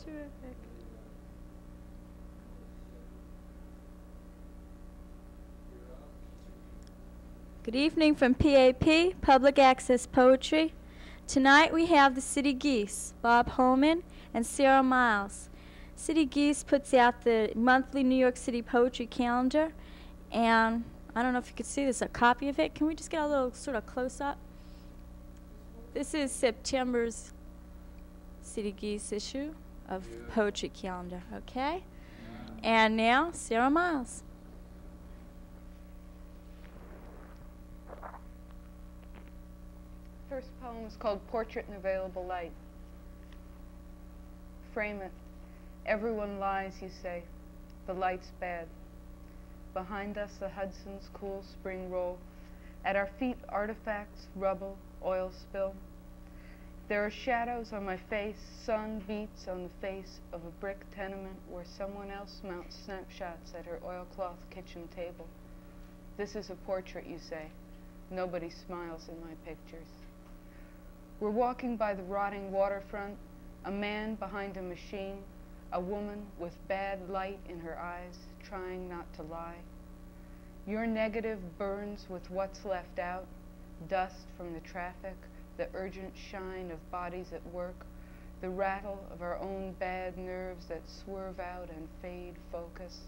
Terrific. Good evening from PAP, Public Access Poetry. Tonight we have the City Geese, Bob Holman and Sara Miles. City Geese puts out the monthly New York City poetry calendar, and I don't know if you could see this, a copy of it. Can we just get a little sort of close-up? This is September's City Geese issue of the poetry calendar, okay? And now, Sara Miles. First poem is called Portrait in Available Light. Frame it. Everyone lies, you say. The light's bad. Behind us, the Hudson's cool spring roll. At our feet, artifacts, rubble, oil spill. There are shadows on my face. Sun beats on the face of a brick tenement where someone else mounts snapshots at her oilcloth kitchen table. This is a portrait, you say. Nobody smiles in my pictures. We're walking by the rotting waterfront, a man behind a machine, a woman with bad light in her eyes, trying not to lie. Your negative burns with what's left out, dust from the traffic, the urgent shine of bodies at work, the rattle of our own bad nerves that swerve out and fade focus.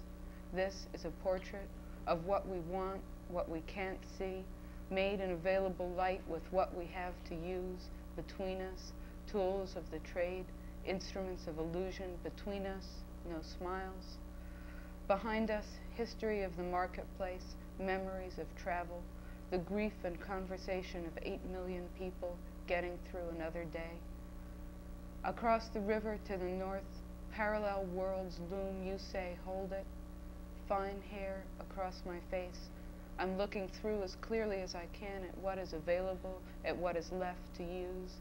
This is a portrait of what we want, what we can't see, made in available light with what we have to use between us, tools of the trade, instruments of illusion between us, no smiles. Behind us, history of the marketplace, memories of travel, the grief and conversation of 8 million people getting through another day. Across the river to the north, parallel worlds loom, you say, hold it. Fine hair across my face. I'm looking through as clearly as I can at what is available, at what is left to use.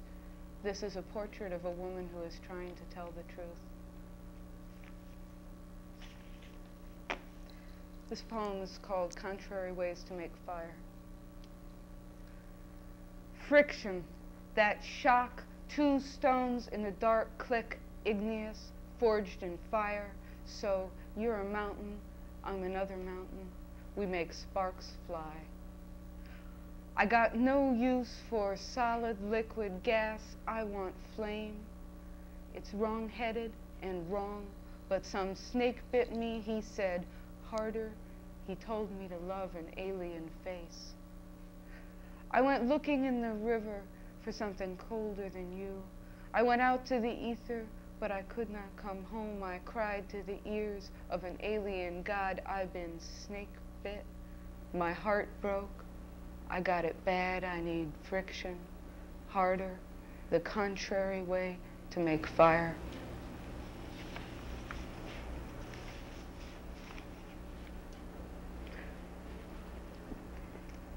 This is a portrait of a woman who is trying to tell the truth. This poem is called Contrary Ways to Make Fire. Friction, that shock, two stones in the dark click, igneous, forged in fire. So you're a mountain, I'm another mountain. We make sparks fly. I got no use for solid, liquid gas. I want flame. It's wrong-headed and wrong, but some snake bit me, he said, harder. He told me to love an alien face. I went looking in the river for something colder than you. I went out to the ether, but I could not come home. I cried to the ears of an alien god. I've been snake bit. My heart broke. I got it bad. I need friction, harder, the contrary way to make fire.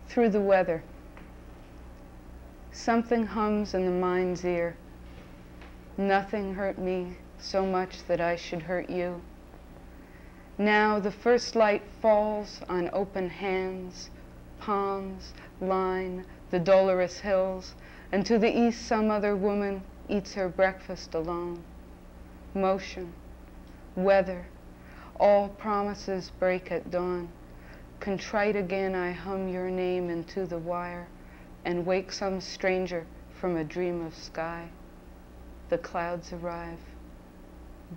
Through the weather. Something hums in the mind's ear. Nothing hurt me so much that I should hurt you. Now the first light falls on open hands, palms line the dolorous hills, and to the east some other woman eats her breakfast alone. Motion, weather, all promises break at dawn. Contrite again I hum your name into the wire and wake some stranger from a dream of sky. The clouds arrive.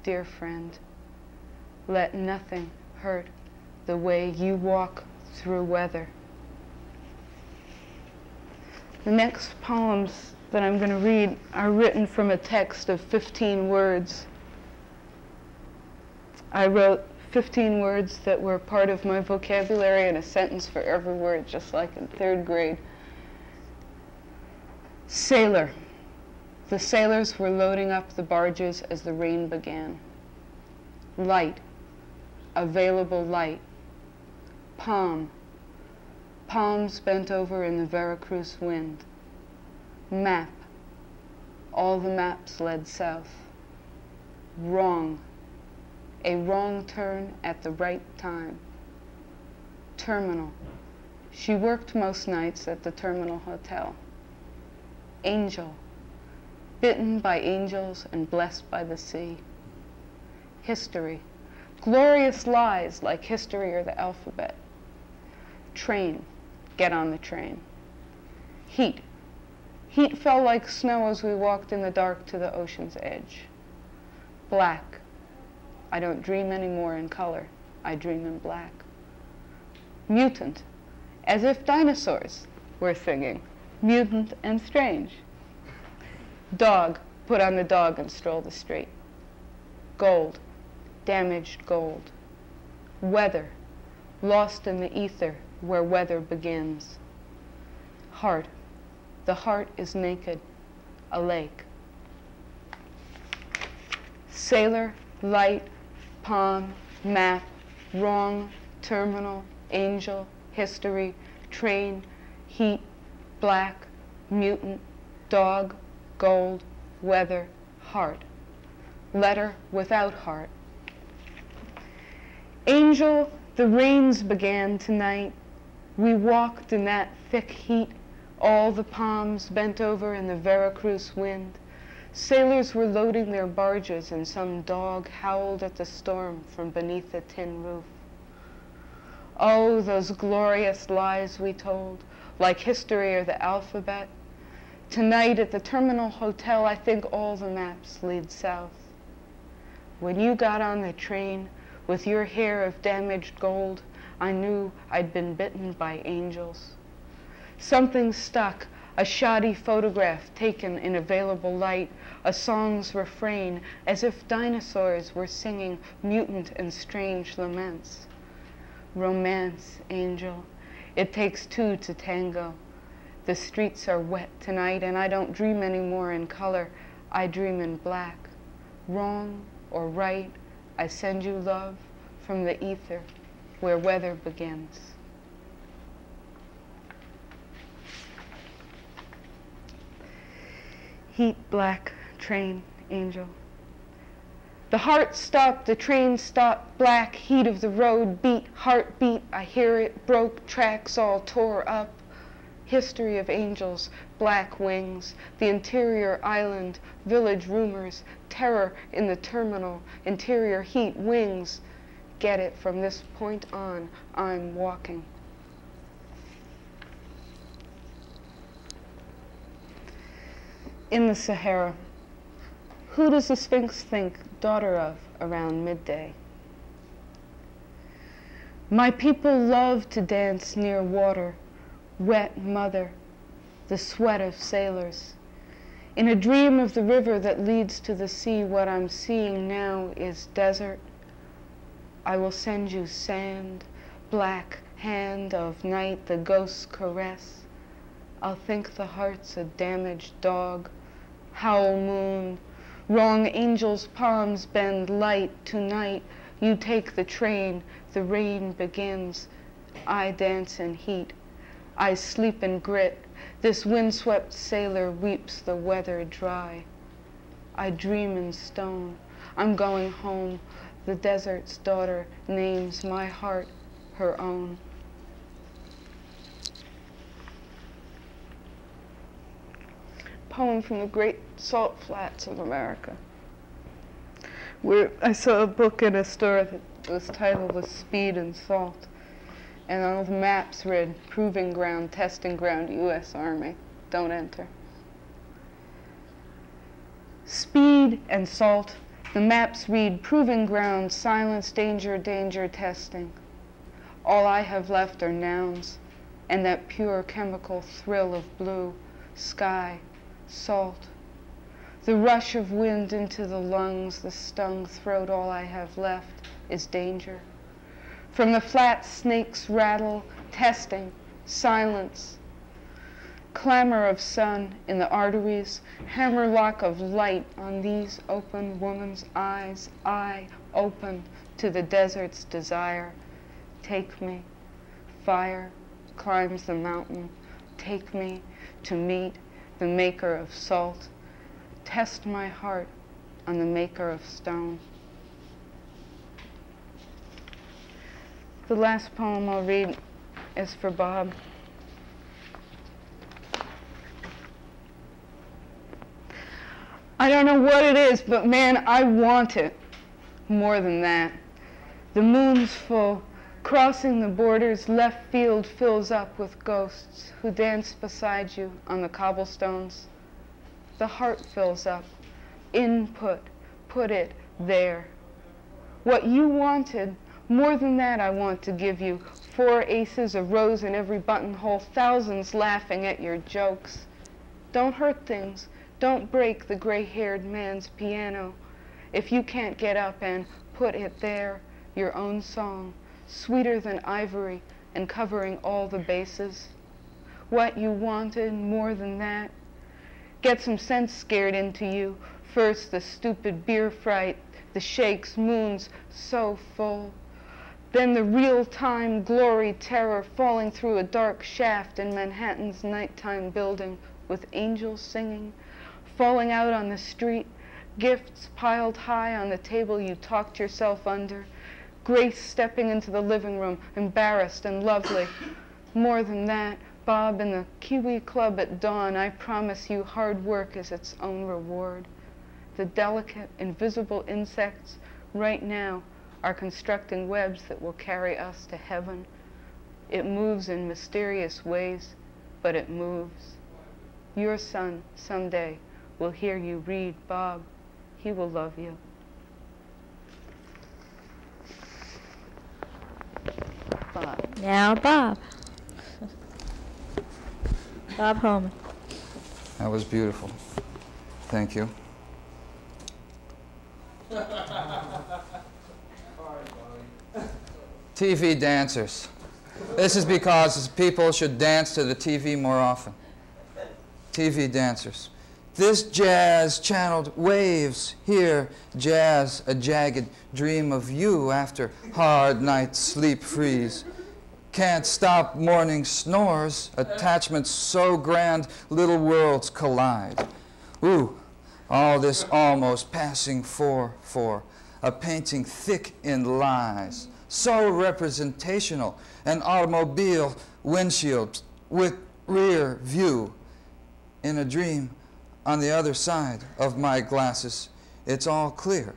Dear friend, let nothing hurt the way you walk through weather. The next poems that I'm going to read are written from a text of 15 words. I wrote 15 words that were part of my vocabulary and a sentence for every word, just like in 3rd grade. Sailor. The sailors were loading up the barges as the rain began. Light. Available light. Palm. Palms bent over in the Veracruz wind. Map. All the maps led south. Wrong. A wrong turn at the right time. Terminal. She worked most nights at the Terminal Hotel. Angel. Bitten by angels and blessed by the sea. history, glorious lies like history or the alphabet. Train, get on the train. Heat, heat fell like snow as we walked in the dark to the ocean's edge. Black, I don't dream anymore in color, I dream in black. Mutant, as if dinosaurs were singing, mutant and strange. Dog, put on the dog and stroll the street. Gold, damaged gold. Weather, lost in the ether where weather begins. Heart, the heart is naked, a lake. Sailor, light, palm, map, wrong, terminal, angel, history, train, heat, black, mutant, dog, gold, weather, heart. Letter without heart. Angel, the rains began tonight. We walked in that thick heat, all the palms bent over in the Veracruz wind. Sailors were loading their barges and some dog howled at the storm from beneath a tin roof. Oh, those glorious lies we told, like history or the alphabet. Tonight at the Terminal Hotel, I think all the maps lead south. When you got on the train with your hair of damaged gold, I knew I'd been bitten by angels. Something stuck, a shoddy photograph taken in available light, a song's refrain, as if dinosaurs were singing mutant and strange laments. Romance, angel, it takes two to tango. The streets are wet tonight and I don't dream anymore in color, I dream in black. Wrong or right, I send you love from the ether where weather begins. Heat, black, train, angel. The heart stopped, the train stopped, black, heat of the road, beat, heartbeat, I hear it, broke, tracks all tore up. History of angels, black wings, the interior island, village rumors, terror in the terminal, interior heat, wings. Get it, from this point on, I'm walking. In the Sahara, who does the Sphinx think daughter of around midday? My people love to dance near water, wet mother, the sweat of sailors. In a dream of the river that leads to the sea, what I'm seeing now is desert. I will send you sand, black hand of night, the ghost's caress. I'll think the heart's a damaged dog, howl moon, wrong angels' palms bend light. Tonight you take the train, the rain begins. I dance in heat, I sleep in grit. This windswept sailor weeps the weather dry. I dream in stone, I'm going home. The desert's daughter names my heart her own. Poem from the great salt flats of America. I saw a book in a store that was titled "The Speed and Salt," and on the maps read, "Proving ground, testing ground, U.S. Army, don't enter." Speed and salt, the maps read, "Proving ground, silence, danger, danger, testing." All I have left are nouns, and that pure chemical thrill of blue, sky, salt. The rush of wind into the lungs, the stung throat, all I have left is danger. From the flat snakes rattle, testing, silence. Clamor of sun in the arteries, hammerlock of light on these open woman's eyes, eye open to the desert's desire. Take me, fire climbs the mountain, take me to meet the maker of salt. Test my heart on the maker of stone. The last poem I'll read is for Bob. I don't know what it is, but man, I want it. more than that. The moon's full. Crossing the borders, left field fills up with ghosts who dance beside you on the cobblestones. The heart fills up. Input. Put it there. What you wanted, more than that I want to give you. 4 aces, a rose in every buttonhole, thousands laughing at your jokes. Don't hurt things. Don't break the gray-haired man's piano. If you can't get up and put it there, your own song, sweeter than ivory and covering all the bases. What you wanted, more than that. Get some sense scared into you. First, the stupid beer fright, the shakes, moons so full. Then the real-time glory terror falling through a dark shaft in Manhattan's nighttime building with angels singing, falling out on the street, gifts piled high on the table you talked yourself under, Grace stepping into the living room, embarrassed and lovely. More than that, Bob in the Kiwi Club at dawn, I promise you hard work is its own reward. The delicate, invisible insects right now are constructing webs that will carry us to heaven. It moves in mysterious ways, but it moves. Your son, someday, will hear you read Bob. He will love you. Bob. Now Bob. Bob Holman. That was beautiful. Thank you. TV dancers. This is because people should dance to the TV more often. TV dancers. This jazz channeled waves here, jazz, a jagged dream of you after hard night sleep freeze. Can't stop morning snores, attachments so grand little worlds collide. Ooh, all this almost passing for a painting thick in lies, so representational, an automobile windshield with rear view. In a dream, on the other side of my glasses, it's all clear.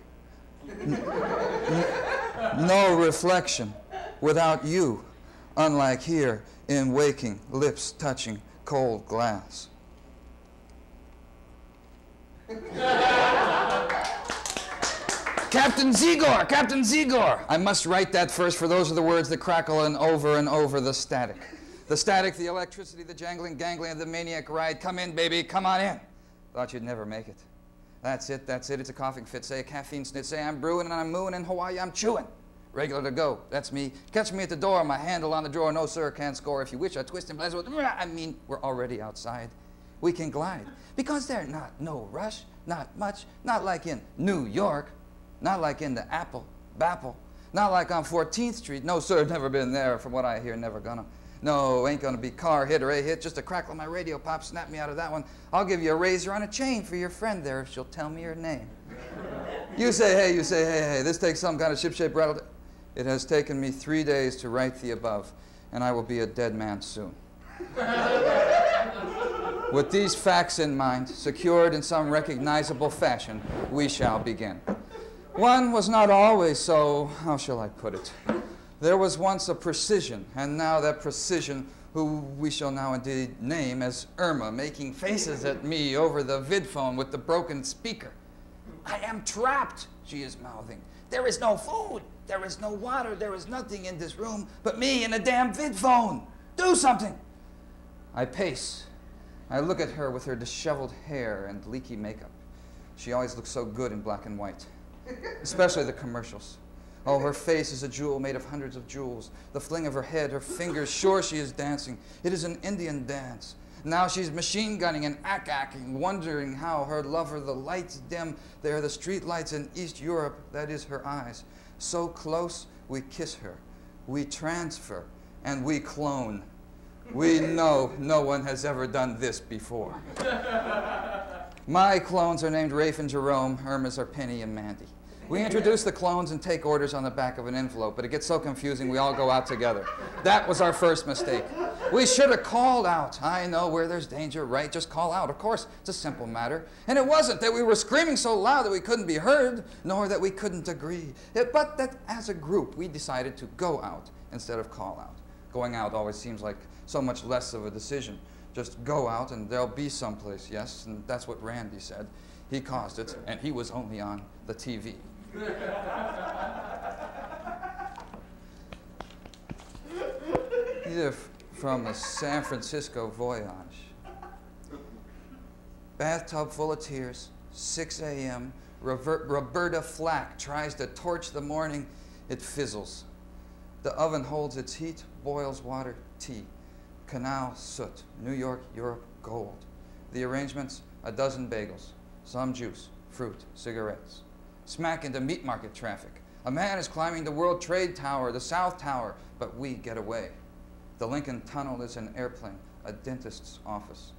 No reflection without you, unlike here in waking, lips touching cold glass. Captain Zigor! Captain Zigor! I must write that first, for those are the words that crackle and over the static. The static, the electricity, the jangling, gangling of the maniac ride. Come in, baby, come on in. Thought you'd never make it. That's it, it's a coughing fit. Say a caffeine snit, say I'm brewing and I'm mooing, in Hawaii I'm chewing. Regular to go, that's me. Catch me at the door, my handle on the drawer. No, sir, can't score. If you wish, I twist and blast. I mean, we're already outside. We can glide. Because there's no rush, not much, not like in New York, not like in the Bapple, not like on 14th Street. No, sir, never been there. From what I hear, never gonna. No, ain't gonna be car hit or a hit, just a crackle on my radio pop, snap me out of that one. I'll give you a razor on a chain for your friend there if she'll tell me her name. You say hey, hey, this takes some kind of ship-shape rattle. It has taken me 3 days to write the above, and I will be a dead man soon. With these facts in mind, secured in some recognizable fashion, we shall begin. One was not always so, how shall I put it? There was once a precision, and now that precision, who we shall now indeed name as Irma, making faces at me over the vidphone with the broken speaker. I am trapped, she is mouthing. There is no food, there is no water, there is nothing in this room but me and a damn vidphone. Do something. I pace. I look at her with her disheveled hair and leaky makeup. She always looks so good in black and white, especially the commercials. Oh, her face is a jewel made of hundreds of jewels. The fling of her head, her fingers, sure she is dancing. It is an Indian dance. Now she's machine gunning and ack-acking, wondering how her lover, the lights dim. They are the street lights in East Europe, that is her eyes. So close, we kiss her, we transfer, and we clone. We know no one has ever done this before. My clones are named Rafe and Jerome, Irma's are Penny and Mandy. We introduce the clones and take orders on the back of an envelope, but it gets so confusing we all go out together. That was our first mistake. We should have called out. I know where there's danger, right? Just call out. Of course, it's a simple matter. And it wasn't that we were screaming so loud that we couldn't be heard, nor that we couldn't agree, but that as a group we decided to go out instead of call out. Going out always seems like so much less of a decision. Just go out and there'll be someplace, yes, and that's what Randy said. He caused it, and he was only on the TV. Either from a San Francisco voyage. Bathtub full of tears, 6 a.m., Roberta Flack tries to torch the morning, it fizzles. The oven holds its heat, boils water, tea. Canal soot, New York, Europe, gold. The arrangements, a dozen bagels, some juice, fruit, cigarettes. Smack into meat market traffic. A man is climbing the World Trade Tower, the South Tower, but we get away. The Lincoln Tunnel is an airplane, a dentist's office.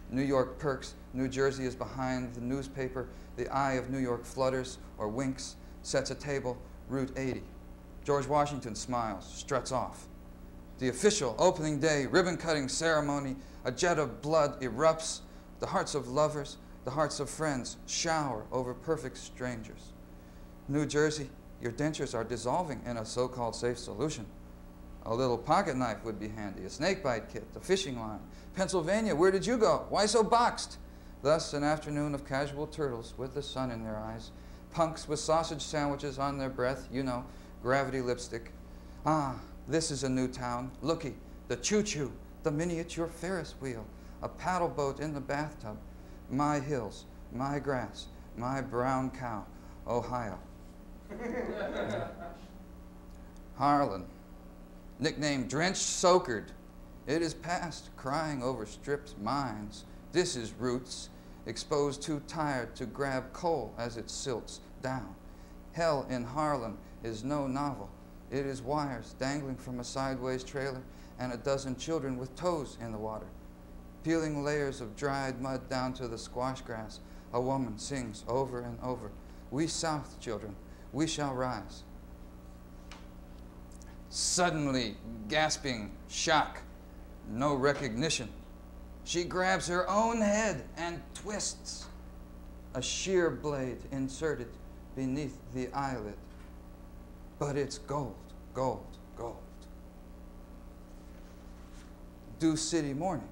New York perks, New Jersey is behind the newspaper. The eye of New York flutters or winks, sets a table, Route 80. George Washington smiles, struts off. The official opening day ribbon-cutting ceremony, a jet of blood erupts. The hearts of lovers, the hearts of friends shower over perfect strangers. New Jersey, your dentures are dissolving in a so-called safe solution. A little pocket knife would be handy, a snakebite kit, a fishing line. Pennsylvania, where did you go? Why so boxed? Thus, an afternoon of casual turtles with the sun in their eyes. Punks with sausage sandwiches on their breath, you know, gravity lipstick. Ah, this is a new town. Looky, the choo-choo, the miniature Ferris wheel, a paddle boat in the bathtub. My hills, my grass, my brown cow, Ohio. Harlan, nicknamed Drenched Soakered. It is past crying over stripped mines. This is roots, exposed too tired to grab coal as it silts down. Hell in Harlan is no novel. It is wires dangling from a sideways trailer and a dozen children with toes in the water. Peeling layers of dried mud down to the squash grass, a woman sings over and over, "We South children, we shall rise." Suddenly, gasping, shock, no recognition. She grabs her own head and twists. A shear blade inserted beneath the eyelid. But it's gold, gold, gold. Dew City morning.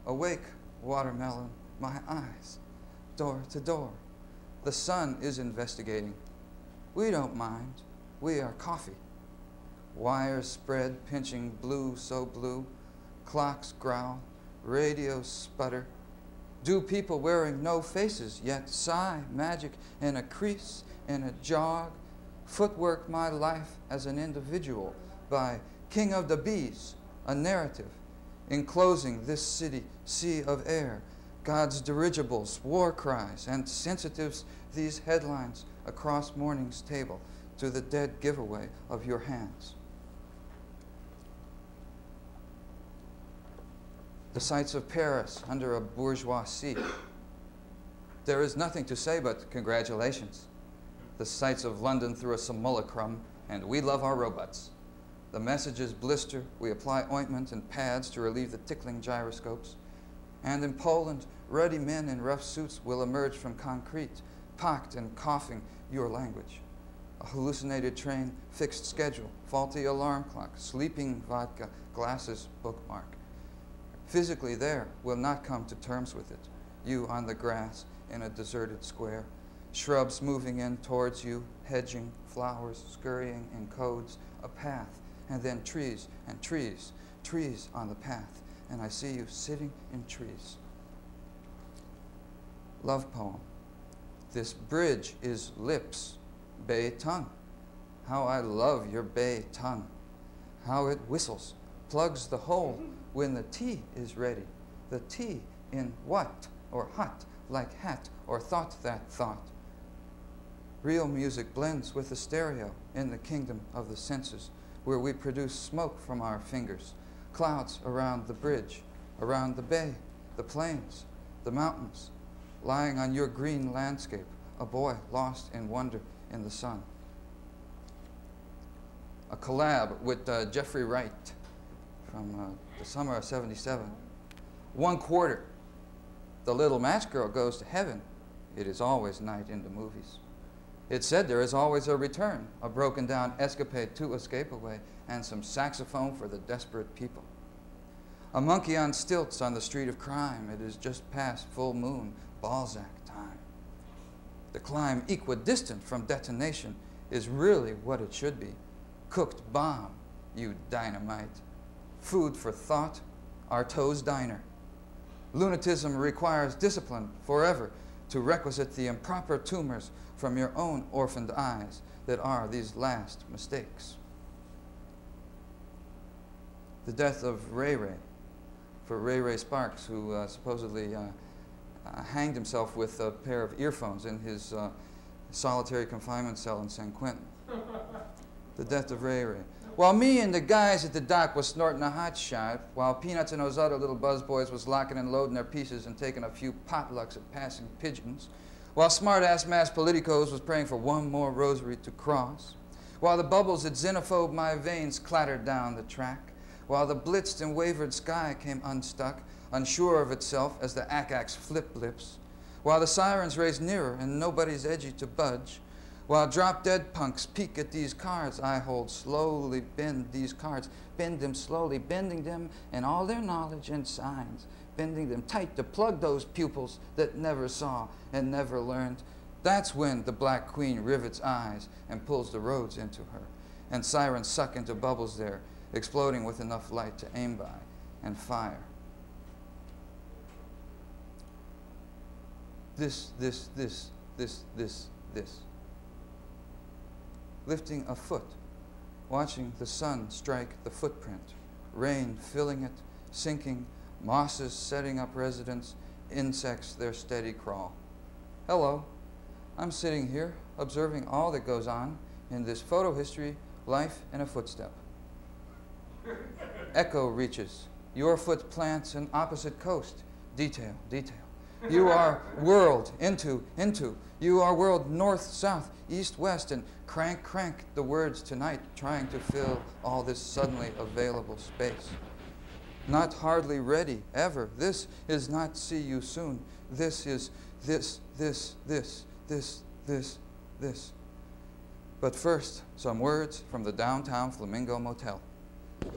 Awake, watermelon, my eyes, door to door. The sun is investigating. We don't mind, we are coffee. Wires spread, pinching blue so blue. Clocks growl, radios sputter. Do people wearing no faces yet sigh magic in a crease, in a jog? Footwork my life as an individual by King of the Bees, a narrative. Enclosing this city, sea of air, God's dirigibles, war cries, and sensitives, these headlines across morning's table to the dead giveaway of your hands. The sights of Paris under a bourgeois sea. There is nothing to say but congratulations. The sights of London through a simulacrum, and we love our robots. The messages blister, we apply ointment and pads to relieve the tickling gyroscopes. And in Poland, ruddy men in rough suits will emerge from concrete, pocked and coughing your language. A hallucinated train, fixed schedule, faulty alarm clock, sleeping vodka, glasses, bookmark. Physically there will not come to terms with it. You on the grass in a deserted square, shrubs moving in towards you, hedging, flowers scurrying in codes, a path, and then trees and trees, trees on the path, and I see you sitting in trees. Love poem. This bridge is lips, bay tongue. How I love your bay tongue. How it whistles, plugs the hole when the tea is ready. The tea in what or hot, like hat or thought that thought. Real music blends with the stereo in the kingdom of the senses, where we produce smoke from our fingers, clouds around the bridge, around the bay, the plains, the mountains, lying on your green landscape, a boy lost in wonder in the sun. A collab with Jeffrey Wright from the summer of '77. 1/4. The little match girl goes to heaven. It is always night in the movies. It said there is always a return, a broken down escapade to escape away, and some saxophone for the desperate people. A monkey on stilts on the street of crime. It is just past full moon, Balzac time. The climb equidistant from detonation is really what it should be. Cooked bomb, you dynamite. Food for thought, Artaud's diner. Lunatism requires discipline forever to requisite the improper tumors from your own orphaned eyes that are these last mistakes. The death of Ray Ray, for Ray Ray Sparks, who supposedly hanged himself with a pair of earphones in his solitary confinement cell in San Quentin. The death of Ray Ray. While me and the guys at the dock was snorting a hot shot, while Peanuts and those other little buzzboys was locking and loading their pieces and taking a few potlucks at passing pigeons, while smart-ass mass politicos was praying for one more rosary to cross, while the bubbles that xenophobe my veins clattered down the track, while the blitzed and wavered sky came unstuck, unsure of itself as the ack-acks flip-blips, while the sirens raised nearer and nobody's edgy to budge, while drop-dead punks peek at these cards I hold, slowly bend these cards, bend them slowly, bending them and all their knowledge and signs, bending them tight to plug those pupils that never saw and never learned. That's when the Black Queen rivets eyes and pulls the roads into her, and sirens suck into bubbles there, exploding with enough light to aim by and fire. This. Lifting a foot, watching the sun strike the footprint, rain filling it, sinking, mosses setting up residence, insects their steady crawl. Hello, I'm sitting here observing all that goes on in this photo history, life in a footstep. Echo reaches, your foot plants an opposite coast, detail, detail. You are whirled into, you are whirled north, south, east, west, and crank the words tonight, trying to fill all this suddenly available space. Not hardly ready, ever. This is not see you soon. This is this. But first, some words from the downtown Flamingo Motel.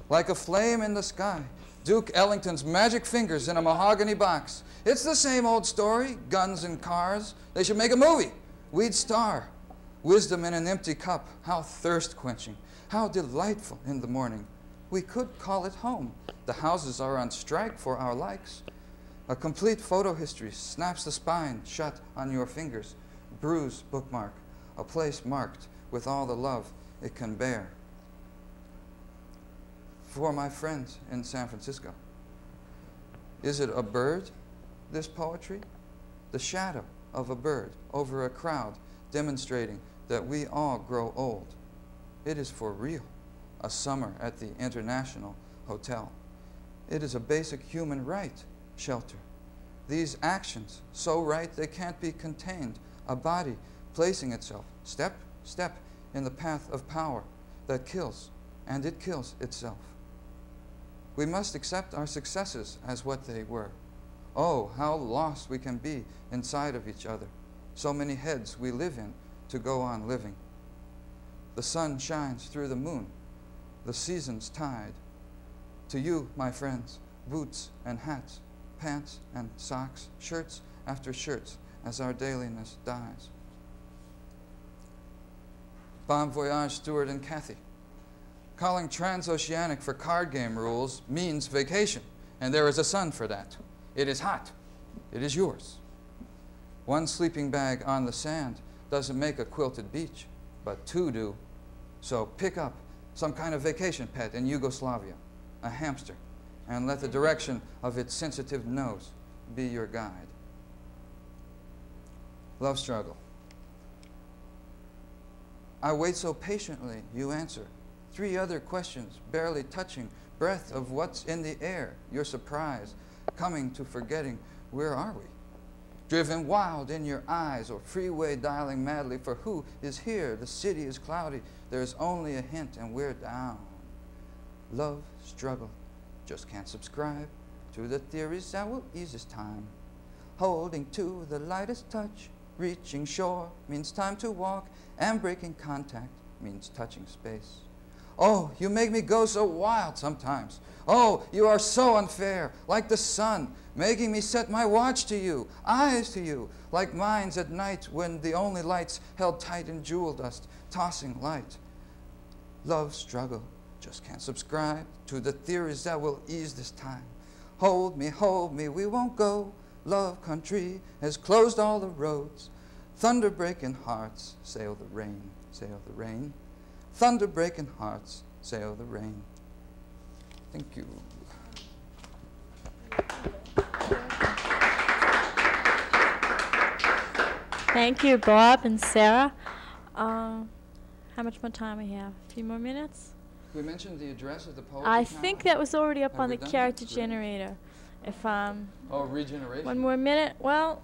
Like a flame in the sky, Duke Ellington's magic fingers in a mahogany box. It's the same old story, guns and cars. They should make a movie. We'd star. Wisdom in an empty cup, how thirst-quenching, how delightful in the morning. We could call it home. The houses are on strike for our likes. A complete photo history snaps the spine shut on your fingers. Bruise bookmark, a place marked with all the love it can bear. For my friends in San Francisco. Is it a bird, this poetry? The shadow of a bird over a crowd demonstrating that we all grow old. It is for real, a summer at the International Hotel. It is a basic human right, shelter. These actions, so right they can't be contained, a body placing itself, step, in the path of power that kills, and it kills itself. We must accept our successes as what they were. Oh, how lost we can be inside of each other. So many heads we live in to go on living. The sun shines through the moon, the seasons tide. To you, my friends, boots and hats, pants and socks, shirts after shirts, as our dailiness dies. Bon voyage, Stuart and Kathy. Calling transoceanic for card game rules means vacation, and there is a sun for that. It is hot. It is yours. One sleeping bag on the sand doesn't make a quilted beach, but two do. So pick up some kind of vacation pet in Yugoslavia, a hamster, and let the direction of its sensitive nose be your guide. Love struggle. I wait so patiently, you answer. 3 other questions, barely touching, breath of what's in the air, your surprise, coming to forgetting, where are we? driven wild in your eyes, or freeway dialing madly, for who is here? The city is cloudy, there's only a hint and we're down. Love, struggle, just can't subscribe to the theories that will ease this time. Holding to the lightest touch, reaching shore means time to walk, and breaking contact means touching space. Oh, you make me go so wild sometimes. Oh, you are so unfair, like the sun, making me set my watch to you, eyes to you, like mines at night when the only lights held tight in jewel dust, tossing light. Love, struggle, just can't subscribe to the theories that will ease this time. Hold me, we won't go. Love country has closed all the roads. Thunder breaking hearts, sail the rain, sail the rain. Thunder breaking hearts, sail the rain. Thank you. Thank you, Bob and Sarah. How much more time we have? A few more minutes? We mentioned the address of the poetry I town? think that was already up Have on we the done that? character Great. generator. If Oh, regeneration. one more minute. Well,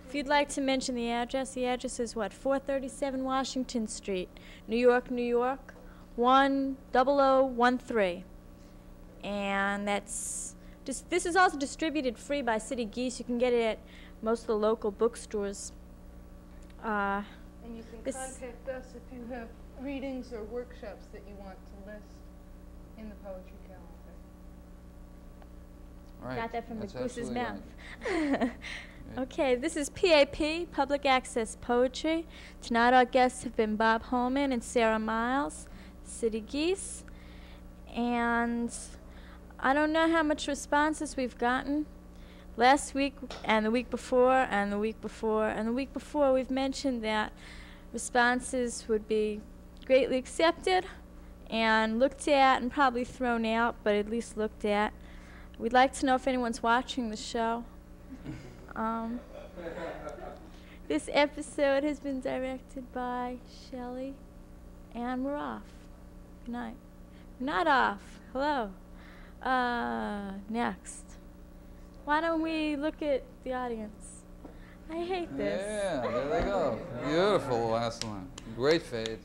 if you'd like to mention the address is what? 437 Washington Street, New York, New York, 10013. And that's just, this is also distributed free by City Geese. You can get it at most of the local bookstores. And you can This- contact us if you have readings or workshops that you want to list in the poetry calendar. All right. Got that from the That's goose's absolutely mouth. right. Okay, this is PAP, Public Access Poetry. Tonight our guests have been Bob Holman and Sara Miles, City Geese. And I don't know how much responses we've gotten. Last week and the week before and the week before and the week before, we've mentioned that responses would be greatly accepted and looked at and probably thrown out, but at least looked at. We'd like to know if anyone's watching the show. This episode has been directed by Shelley, and we're off. Good night. We're not off. Hello. Next. Why don't we look at the audience? I hate this. Yeah, there they go. Beautiful last line. Great fade.